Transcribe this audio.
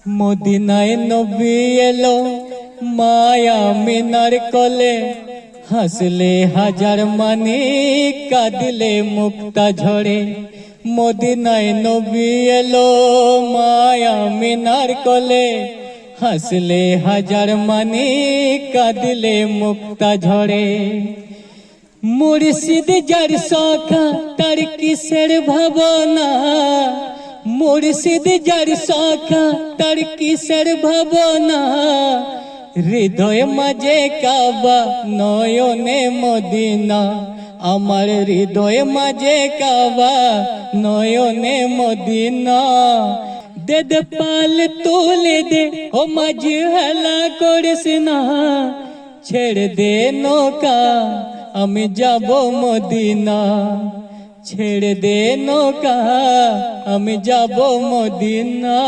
মদিনায় নবী এলো মায়া মিনার কোলে, হাসলে হাজার মানি কাঁদলে মুক্তা ঝরে। মদিনায় নবী এলো মায়া মিনার কোলে, হাসলে হাজার মানি কাঁদলে মুক্তা ঝরে। মুর্শিদ যার সখা তার কিসের ভাবনা, মুর্শিদ যার সখা তার কিসের ভাবনা। হৃদয় মাঝে কাবা নয়নে মদিনা, আমার হৃদয় মাঝে কাবা নয়নে মদিনা। দে দে পাল তুলে দে ও মাঝি হেলা করিস না, ছেড়ে দে নৌকা আমি যাব মদিনা, ছেড়ে দে নৌকা আমি যাব মদিনা।